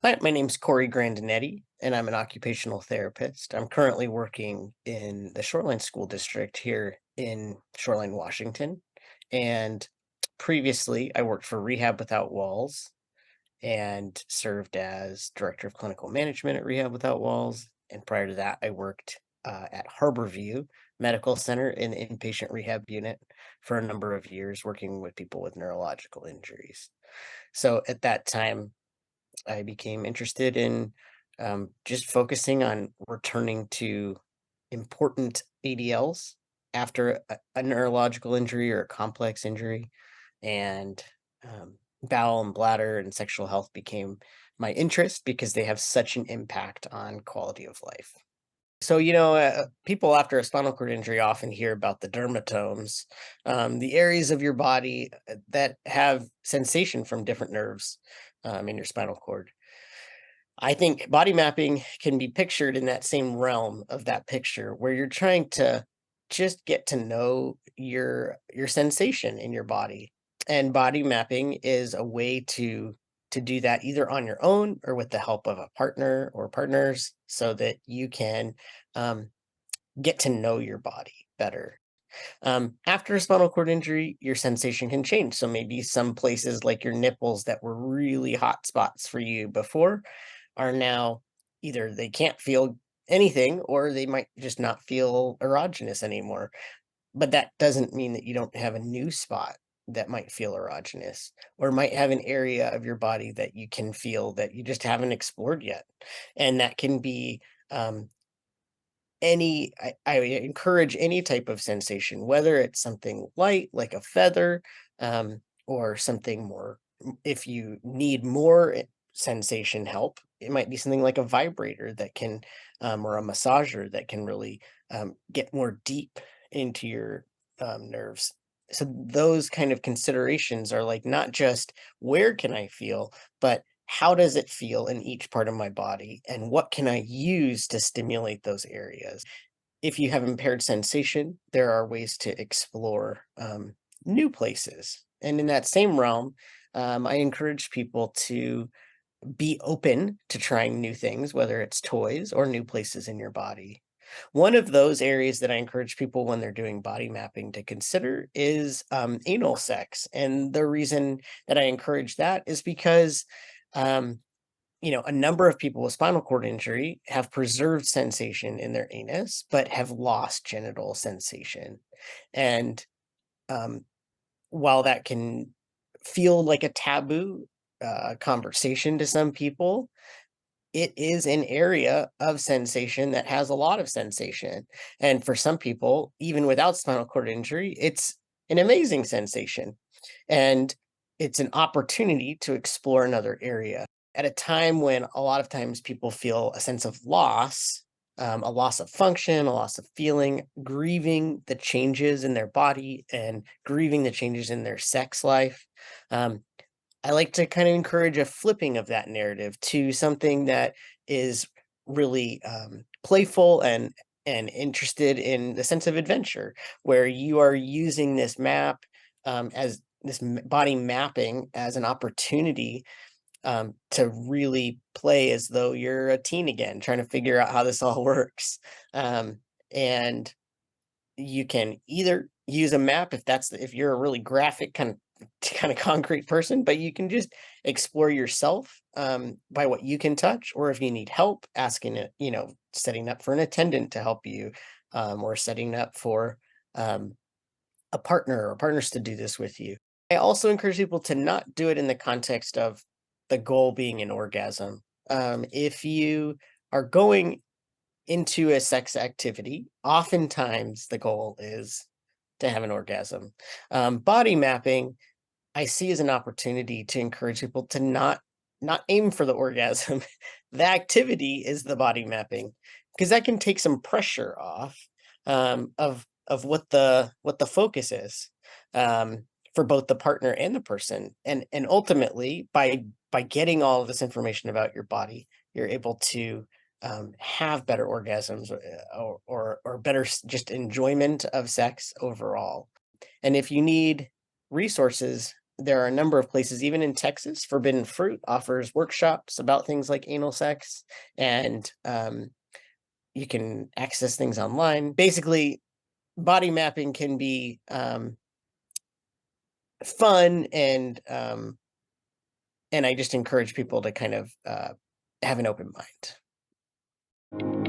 Hi, my name's Cory Grandinetti, and I'm an occupational therapist. I'm currently working in the Shoreline School District here in Shoreline, Washington. And previously, I worked for Rehab Without Walls and served as Director of Clinical Management at Rehab Without Walls. And prior to that, I worked at Harborview Medical Center in the inpatient rehab unit for a number of years, working with people with neurological injuries. So at that time, I became interested in just focusing on returning to important ADLs after a neurological injury or a complex injury. And bowel and bladder and sexual health became my interest because they have such an impact on quality of life. So, people after a spinal cord injury often hear about the dermatomes, the areas of your body that have sensation from different nerves in your spinal cord. I think body mapping can be pictured in that same realm of that picture where you're trying to just get to know your sensation in your body. And body mapping is a way to do that either on your own or with the help of a partner or partners so that you can um, get to know your body better. After a spinal cord injury, your sensation can change. So maybe some places like your nipples that were really hot spots for you before are now either they can't feel anything or they might just not feel erogenous anymore. But that doesn't mean that you don't have a new spot that might feel erogenous or might have an area of your body that you can feel that you just haven't explored yet. And that can be um, I encourage any type of sensation, whether it's something light like a feather, or something more if you need more sensation help, it might be something like a vibrator that can, or a massager that can really, get more deep into your, nerves. So those kind of considerations are like not just where can I feel, but how does it feel in each part of my body and what can I use to stimulate those areas? If you have impaired sensation, there are ways to explore new places. And in that same realm, I encourage people to be open to trying new things, whether it's toys or new places in your body. One of those areas that I encourage people when they're doing body mapping to consider is anal sex. And the reason that I encourage that is because um, a number of people with spinal cord injury have preserved sensation in their anus, but have lost genital sensation. And um, while that can feel like a taboo conversation to some people, it is an area of sensation that has a lot of sensation. And for some people, even without spinal cord injury, it's an amazing sensation. And it's an opportunity to explore another area at a time when a lot of times people feel a sense of loss, a loss of function, a loss of feeling, grieving the changes in their body and grieving the changes in their sex life. Um, I like to kind of encourage a flipping of that narrative to something that is really playful and interested in the sense of adventure, where you are using this map as this body mapping as an opportunity to really play as though you're a teen again, trying to figure out how this all works. And you can either use a map if you're a really graphic kind of concrete person, but you can just explore yourself by what you can touch, or if you need help, asking it, setting up for an attendant to help you, or setting up for um, a partner or partners to do this with you. I also encourage people to not do it in the context of the goal being an orgasm. If you are going into a sex activity, oftentimes the goal is to have an orgasm. Body mapping, I see as an opportunity to encourage people to not aim for the orgasm. The activity is the body mapping because that can take some pressure off of what the focus is for both the partner and the person, and ultimately by getting all of this information about your body, you're able to have better orgasms or better just enjoyment of sex overall. And if you need resources, there are a number of places, even in Texas, Forbidden Fruit offers workshops about things like anal sex, and you can access things online. Basically, body mapping can be fun, and I just encourage people to kind of have an open mind.